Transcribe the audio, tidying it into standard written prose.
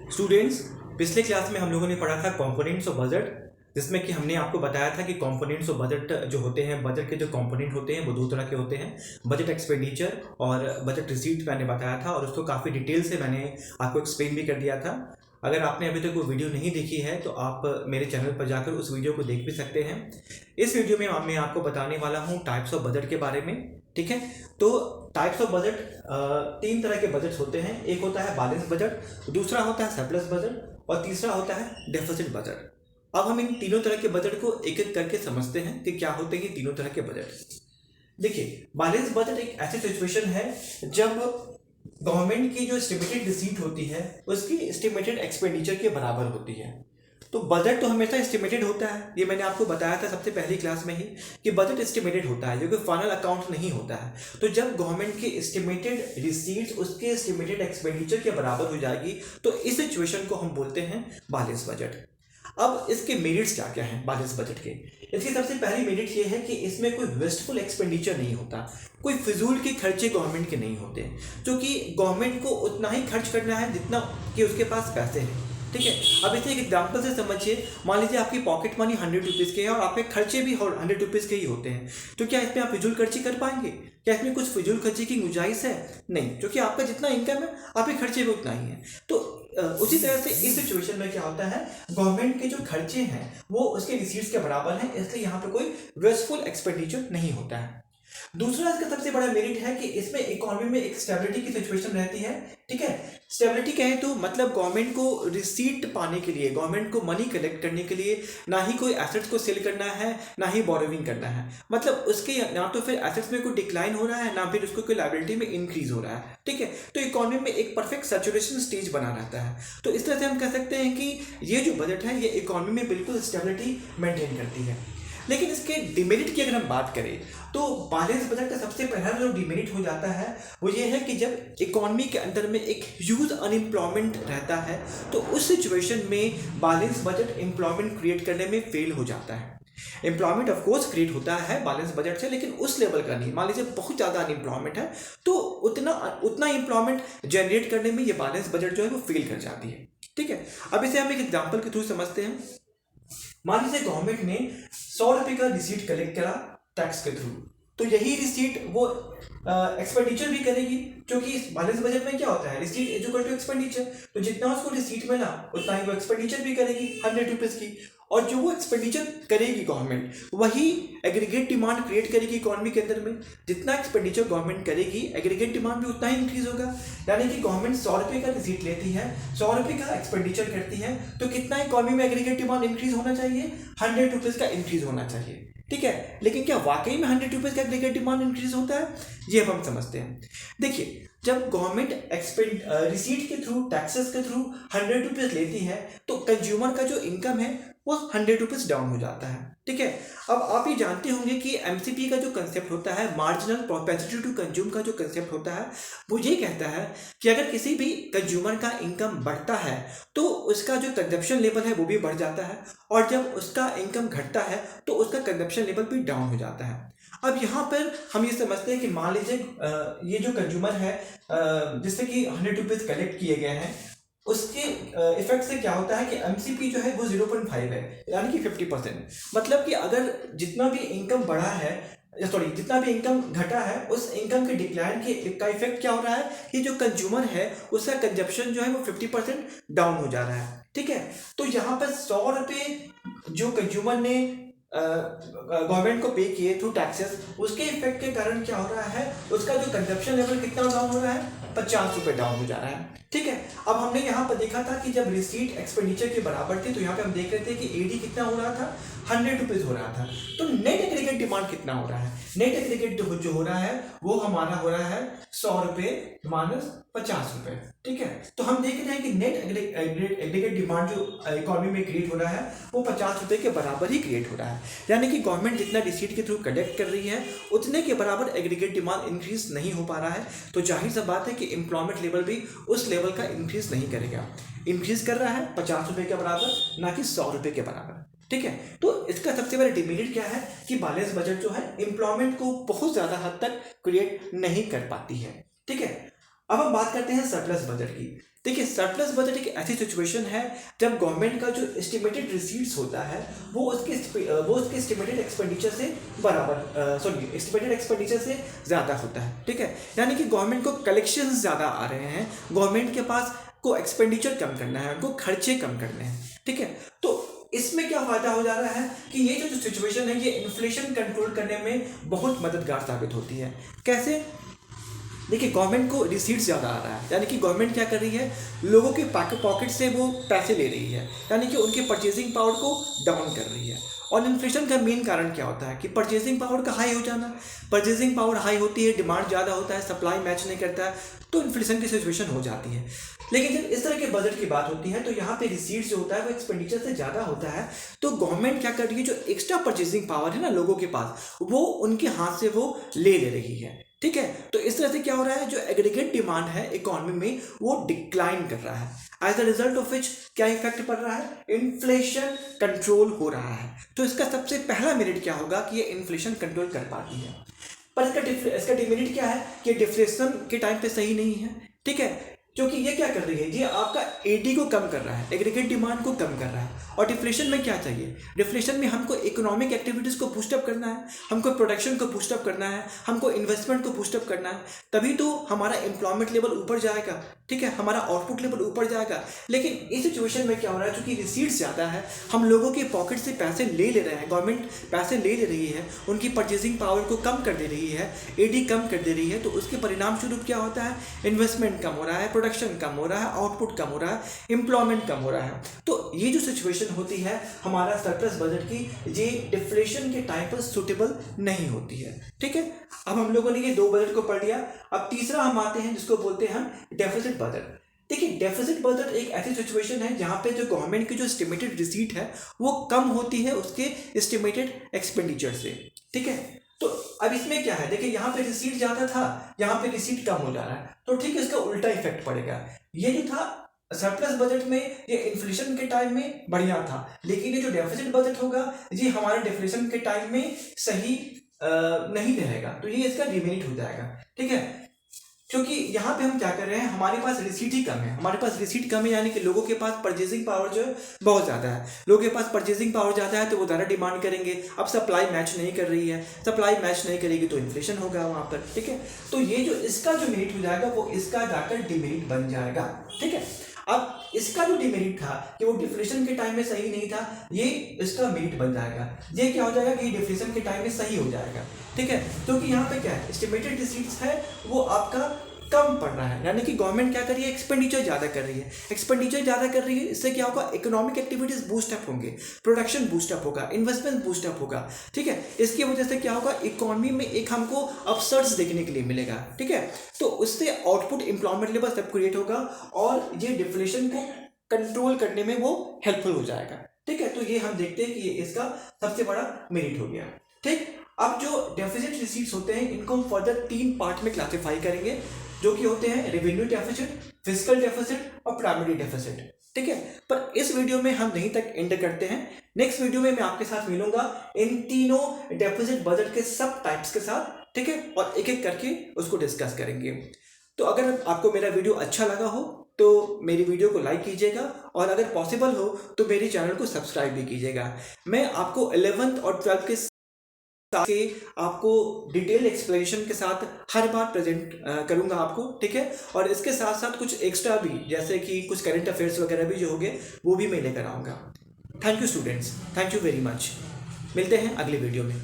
Students, पिछले class में हम लोगों ने पढ़ा था कंपोनेंट्स ऑफ बजट, जिसमें कि हमने आपको बताया था कि कंपोनेंट्स ऑफ बजट जो होते हैं, बजट के जो कंपोनेंट होते हैं वो दो तरह के होते हैं, बजट एक्सपेंडिचर और बजट रिसीट मैंने बताया था और उसको काफ़ी डिटेल से मैंने आपको एक्सप्लेन भी कर दिया था। अगर आपने अभी तक वो वीडियो नहीं देखी है तो आप मेरे चैनल पर जाकर उस वीडियो को देख भी सकते हैं। इस वीडियो में मैं आपको बताने वाला हूँ टाइप्स ऑफ बजट के बारे में। ठीक है, तो टाइप्स ऑफ बजट, तीन तरह के बजट होते हैं। एक होता है बैलेंस बजट, दूसरा होता है सरप्लस बजट और तीसरा होता है डेफिसिट बजट। अब हम इन तीनों तरह के बजट को एक एक करके समझते हैं कि क्या होते हैं ये तीनों तरह के बजट। देखिए, बैलेंस बजट एक ऐसी सिचुएशन है जब गवर्नमेंट की जो एस्टिमेटेड रिसीट होती है उसकी एस्टिमेटेड एक्सपेंडिचर के बराबर होती है। तो बजट तो हमेशा एस्टिमेटेड होता है, ये मैंने आपको बताया था सबसे पहली क्लास में ही कि बजट एस्टिमेटेड होता है, जो कि फाइनल अकाउंट नहीं होता है। तो जब गवर्नमेंट की एस्टिमेटेड रिसीट्स उसके एस्टिमेटेड एक्सपेंडिचर के बराबर हो जाएगी तो इस सिचुएशन को हम बोलते हैं बैलेंस बजट। अब इसके मेरिट्स क्या क्या हैं बैलेंस बजट के? इसकी सबसे पहली मेरिट ये है कि इसमें कोई वेस्टफुल एक्सपेंडिचर नहीं होता, कोई फिजूल के खर्चे गवर्नमेंट के नहीं होते, क्योंकि गवर्नमेंट को उतना ही खर्च करना है जितना कि उसके पास पैसे हैं। ठीक है, अब इसे एक एग्जाम्पल से समझिए। मान लीजिए आपकी पॉकेट मनी 100 रुपीज़ के है और आपके खर्चे भी 100 रुपीज़ के ही होते हैं, तो क्या इसमें आप फिजूल खर्ची कर पाएंगे? क्या इसमें कुछ फिजूल खर्ची की गुंजाइश है? नहीं, क्योंकि आपका जितना इनकम है आपके खर्चे भी उतना ही है। तो उसी तरह से इस सिचुएशन में क्या होता है, गवर्नमेंट के जो खर्चे हैं वो उसके रिसीट्स के बराबर हैं, इसलिए यहाँ पे कोई वेस्टफुल एक्सपेंडिचर नहीं होता है। दूसरा इसका सबसे बड़ा मेरिट है कि इसमें इकोनॉमी में एक स्टेबिलिटी की सिचुएशन रहती है। ठीक है, स्टेबिलिटी कहें तो मतलब गवर्नमेंट को रिसीट पाने के लिए, गवर्नमेंट को मनी कलेक्ट करने के लिए ना ही कोई एसेट्स को सेल करना है ना ही बोरोविंग करना है, मतलब उसके ना तो फिर एसेट्स में कोई डिक्लाइन हो रहा है ना फिर उसको कोई लायबिलिटी में इंक्रीज हो रहा है। ठीक है, तो इकोनॉमी में एक परफेक्ट सैचुरेशन स्टेज बना रहता है। तो इस तरह से हम कह सकते हैं कि ये जो बजट है ये इकोनॉमी में बिल्कुल स्टेबिलिटी मेंटेन करती है। लेकिन इसके डिमेरिट की अगर हम बात करें तो बैलेंस बजट का सबसे पहला जो डिमेरिट हो जाता है वो ये है कि जब इकोनॉमी के अंदर में एक ह्यूज अनएम्प्लॉयमेंट रहता है तो उस सिचुएशन में बैलेंस बजट एम्प्लॉयमेंट क्रिएट करने में फेल हो जाता है। एम्प्लॉयमेंट ऑफ कोर्स क्रिएट होता है बैलेंस बजट से, लेकिन उस लेवल का नहीं। मान लीजिए बहुत ज़्यादा अनएम्प्लॉयमेंट है तो उतना एम्प्लॉयमेंट जनरेट करने में ये बैलेंस बजट जो है वो फेल कर जाती है। ठीक है, अब इसे हम एक एग्जाम्पल के थ्रू समझते हैं। मान लीजिए गवर्नमेंट ने 100 रुपये का रिसीट कलेक्ट करा टैक्स के थ्रू, तो यही रिसीट वो एक्सपेंडिचर भी करेगी, क्योंकि इस बैलेंस बजट में क्या होता है, receipt is equal to expenditure. तो जितना उसको रिसीट मिला उतना ही वो एक्सपेंडिचर भी करेगी 100 रुपीज़ की, और जो वो एक्सपेंडिचर करेगी गवर्नमेंट वही एग्रीगेट डिमांड क्रिएट करेगी इकोनॉमी के अंदर में। जितना एक्सपेंडिचर गवर्नमेंट करेगी एग्रीगेट डिमांड भी उतना ही इंक्रीज होगा। यानी कि गवर्नमेंट 100 रुपये का रिसीट लेती है, 100 रुपये का एक्सपेंडिचर करती है, तो कितना इकोनॉमी में एग्रीगेट डिमांड इंक्रीज होना चाहिए? 100 रुपीज़ का इंक्रीज होना चाहिए। ठीक है, लेकिन क्या वाकई में 100 रुपीज़ का एग्रीगेट डिमांड इंक्रीज होता है? ये अब हम समझते हैं। देखिए, जब गवर्नमेंट रिसीट के थ्रू, टैक्सेस के थ्रू 100 रुपीज़ लेती है तो कंज्यूमर का जो इनकम है वो 100 रुपीज़ डाउन हो जाता है। ठीक है, अब आप ये जानते होंगे कि एमसीपी का जो कंसेप्ट होता है, मार्जिनल प्रोपेंसिटी टू कंज्यूम का जो कंसेप्ट होता है, वो ये कहता है कि अगर किसी भी कंज्यूमर का इनकम बढ़ता है तो उसका जो कंजप्शन लेवल है वो भी बढ़ जाता है, और जब उसका इनकम घटता है तो उसका कंजप्शन लेवल भी डाउन हो जाता है। अब यहाँ पर हम ये समझते हैं कि मान लीजिए ये जो कंज्यूमर है जिससे कि 100 रुपीज़ कलेक्ट किए गए हैं, उसके इफेक्ट से क्या होता है कि एमसीपी जो है वो 0.5 है, यानी कि 50%। मतलब कि अगर जितना भी इनकम बढ़ा है, सॉरी जितना भी इनकम घटा है, उस इनकम के डिक्लाइन के का इफेक्ट क्या हो रहा है कि जो कंज्यूमर है उसका कंजप्शन जो है वो 50% डाउन हो जा रहा है। ठीक है, तो यहाँ पर 100 रुपये जो कंज्यूमर ने गवर्नमेंट को पे किए थ्रू टैक्सेस, उसके इफेक्ट के कारण क्या हो रहा है, उसका जो कंजप्शन लेवल कितना डाउन हो रहा है, 50 रुपये डाउन हो जा रहा है। ठीक है, अब हमने यहाँ पर देखा था कि जब रिसीट एक्सपेंडिचर के बराबर थी तो यहाँ पे हम देख रहे थे कि एडी कितना हो रहा था, 100 रुपीज़ हो रहा था। तो नेट एग्रीगेट डिमांड कितना हो रहा है? नेट एग्रीगेट जो हो रहा है वो हमारा हो रहा है 100 रुपये माइनस 50 रुपये। ठीक है, तो हम देख रहे हैं कि नेट एग्रीगेट डिमांड जो इकोनॉमी में क्रिएट हो रहा है वो 50 रुपये के बराबर ही क्रिएट हो रहा है। यानी कि गवर्नमेंट जितना रिसीट के थ्रू कलेक्ट कर रही है उतने के बराबर एग्रीगेट डिमांड इंक्रीज नहीं हो पा रहा है। तो जाहिर सा बात है कि एम्प्लॉयमेंट लेवल भी उस लेवल का इंक्रीज नहीं करेगा। इंक्रीज कर रहा है 50 रुपये के बराबर, ना कि 100 रुपये के बराबर। ठीक है, तो इसका सबसे बड़ा डिमेरिट क्या है कि बैलेंस बजट जो है एम्प्लॉयमेंट को बहुत ज़्यादा हद तक क्रिएट नहीं कर पाती है। ठीक है, अब हम बात करते हैं सरप्लस बजट की। देखिए, सरप्लस बजट एक ऐसी सिचुएशन है जब गवर्नमेंट का जो एस्टिमेटेड रिसीट्स होता है वो उसके एस्टिमेटेड एक्सपेंडिचर से एस्टिमेटेड एक्सपेंडिचर से ज़्यादा होता है। ठीक है, यानी कि गवर्नमेंट को कलेक्शंस ज़्यादा आ रहे हैं, गवर्नमेंट के पास को एक्सपेंडिचर कम करना है, उनको खर्चे कम करने हैं। ठीक है, तो इसमें क्या फायदा हो जा रहा है कि ये जो सिचुएशन है ये इन्फ्लेशन कंट्रोल करने में बहुत मददगार साबित होती है। कैसे? देखिए, गवर्नमेंट को रिसीट्स ज़्यादा आ रहा है, यानी कि गवर्नमेंट क्या कर रही है, लोगों के पॉकेट से वो पैसे ले रही है, यानी कि उनके परचेजिंग पावर को डाउन कर रही है। और इन्फ्लेशन का मेन कारण क्या होता है कि परचेजिंग पावर का हाई हो जाना। परचेजिंग पावर हाई होती है, डिमांड ज़्यादा होता है, सप्लाई मैच नहीं करता है, तो इन्फ्लेशन की सिचुएशन हो जाती है। लेकिन जब इस तरह के बजट की बात होती है तो यहाँ पे रिसीट्स जो होता है वो एक्सपेंडिचर से ज़्यादा होता है, तो गवर्नमेंट क्या कर रही है, जो एक्स्ट्रा परचेजिंग पावर है ना लोगों के पास, वो उनके हाथ से वो ले रही है। ठीक है, तो इस तरह से क्या हो रहा है, जो एग्रीगेट डिमांड है इकोनॉमी में वो डिक्लाइन कर रहा है। As a result of which क्या इफेक्ट पड़ रहा है, इन्फ्लेशन कंट्रोल हो रहा है। तो इसका सबसे पहला मेरिट क्या होगा कि ये इन्फ्लेशन कंट्रोल कर पाती है। पर इसका डिमेरिट क्या है कि डिफ्लेशन के टाइम पे सही नहीं है। ठीक है, क्योंकि ये क्या कर रही है, ये आपका एडी को कम कर रहा है, एग्रीगेट डिमांड को कम कर रहा है। और डिफ्लेशन में क्या चाहिए, डिफ्लेशन में हमको इकोनॉमिक एक्टिविटीज़ को बूस्टअप करना है, हमको प्रोडक्शन को बूस्टअप करना है, हमको इन्वेस्टमेंट को बूस्टअप करना है, तभी तो हमारा एम्प्लॉयमेंट लेवल ऊपर जाएगा। ठीक है, हमारा आउटपुट लेवल ऊपर जाएगा। लेकिन इस सिचुएशन में क्या हो रहा है, चूंकि रिसीट्स ज़्यादा है, हम लोगों के पॉकेट से पैसे ले रहे हैं, गवर्नमेंट पैसे ले रही है, उनकी परचेजिंग पावर को कम कर दे रही है, एडी कम कर दे रही है, तो उसके परिणाम स्वरूप क्या होता है, इन्वेस्टमेंट कम हो रहा है, प्रोडक्शन कम हो रहा है, आउटपुट कम हो रहा है, एम्प्लॉयमेंट कम हो रहा है। तो ये जो सिचुएशन होती है हमारा सरप्लस बजट की, ये डिफ्लेशन के टाइम पर सुटेबल नहीं होती है। ठीक है, अब हम लोगों ने ये दो बजट को पढ़ लिया। अब तीसरा हम आते हैं जिसको बोलते हैं हम डेफिसिट बजट। देखिए, डेफिसिट बजट एक ऐसी सिचुएशन है जहां पे जो गवर्नमेंट की जो एस्टिमेटेड रिसीट है वो कम होती है उसके एस्टिमेटेड एक्सपेंडिचर से। ठीक है, तो अब इसमें क्या है, देखिए यहाँ पे रिसीट ज्यादा था, यहाँ पे रिसीट कम हो जा रहा है, तो ठीक है, इसका उल्टा इफेक्ट पड़ेगा। ये जो था सरप्लस बजट में, ये इन्फ्लेशन के टाइम में बढ़िया था, लेकिन ये जो डेफिसिट बजट होगा ये हमारे डिफ्लेशन के टाइम में सही नहीं रहेगा, तो ये इसका डिमेरिट हो जाएगा। ठीक है, क्योंकि यहाँ पे हम क्या कर रहे हैं, हमारे पास रिसीट ही कम है, हमारे पास रिसीट कम है, यानी कि लोगों के पास परचेजिंग पावर जो है बहुत ज़्यादा है। लोगों के पास परचेजिंग पावर ज़्यादा है तो वो ज़्यादा डिमांड करेंगे। अब सप्लाई मैच नहीं कर रही है, सप्लाई मैच नहीं करेगी तो इन्फ्लेशन होगा वहाँ पर। ठीक है, तो ये जो इसका जो मेरिट हो जाएगा वो इसका जाकर डिमेरिट बन जाएगा। ठीक है, अब इसका जो डिमेरिट था कि वो डिफ्लेशन के टाइम में सही नहीं था, ये इसका मेरिट बन जाएगा। ये क्या हो जाएगा कि डिफ्लेशन के टाइम में सही हो जाएगा। ठीक है, क्योंकि यहाँ पे क्या है, एस्टिमेटेड रिसीट्स है वो आपका कम पड़ रहा है, यानी कि गवर्नमेंट क्या कर रही है, एक्सपेंडिचर ज़्यादा कर रही है। एक्सपेंडिचर ज़्यादा कर रही है, इससे क्या होगा, इकोनॉमिक एक्टिविटीज़ बूस्टअप होंगे, प्रोडक्शन बूस्टअप होगा, इन्वेस्टमेंट बूस्टअप होगा। ठीक है, इसकी वजह से क्या होगा, इकोनॉमी में एक हमको अपसर्ट्स देखने के लिए मिलेगा। ठीक है, तो उससे आउटपुट, एम्प्लॉयमेंट लेवल सब क्रिएट होगा और ये डिफ्लेशन को कंट्रोल करने में वो हेल्पफुल हो जाएगा। ठीक है, तो ये हम देखते हैं कि ये इसका सबसे बड़ा मेरिट हो गया। ठीक, अब जो डेफिसिट रिसीट्स होते हैं इनको हम फर्दर 3 पार्ट में क्लासिफाई करेंगे, जो कि होते हैं रेवेन्यू डेफिसिट, फिस्कल डेफिसिट और प्राइमरी डेफिसिट। ठीक है, पर इस वीडियो में हम यहीं तक एंड करते हैं। नेक्स्ट वीडियो में मैं आपके साथ मिलूंगा इन तीनों डेफिसिट बजट के सब टाइप्स के साथ। ठीक है, और एक एक करके उसको डिस्कस करेंगे। तो अगर आपको मेरा वीडियो अच्छा लगा हो तो मेरी वीडियो को लाइक कीजिएगा, और अगर पॉसिबल हो तो मेरे चैनल को सब्सक्राइब भी कीजिएगा। मैं आपको 11th और 12th के आपको डिटेल एक्सप्लेनेशन के साथ हर बार प्रेजेंट करूंगा आपको। ठीक है, और इसके साथ साथ कुछ एक्स्ट्रा भी, जैसे कि कुछ करंट अफेयर्स वगैरह भी जो होंगे वो भी मैं लेकर आऊँगा। Thank you students, thank you very much. मिलते हैं अगले वीडियो में।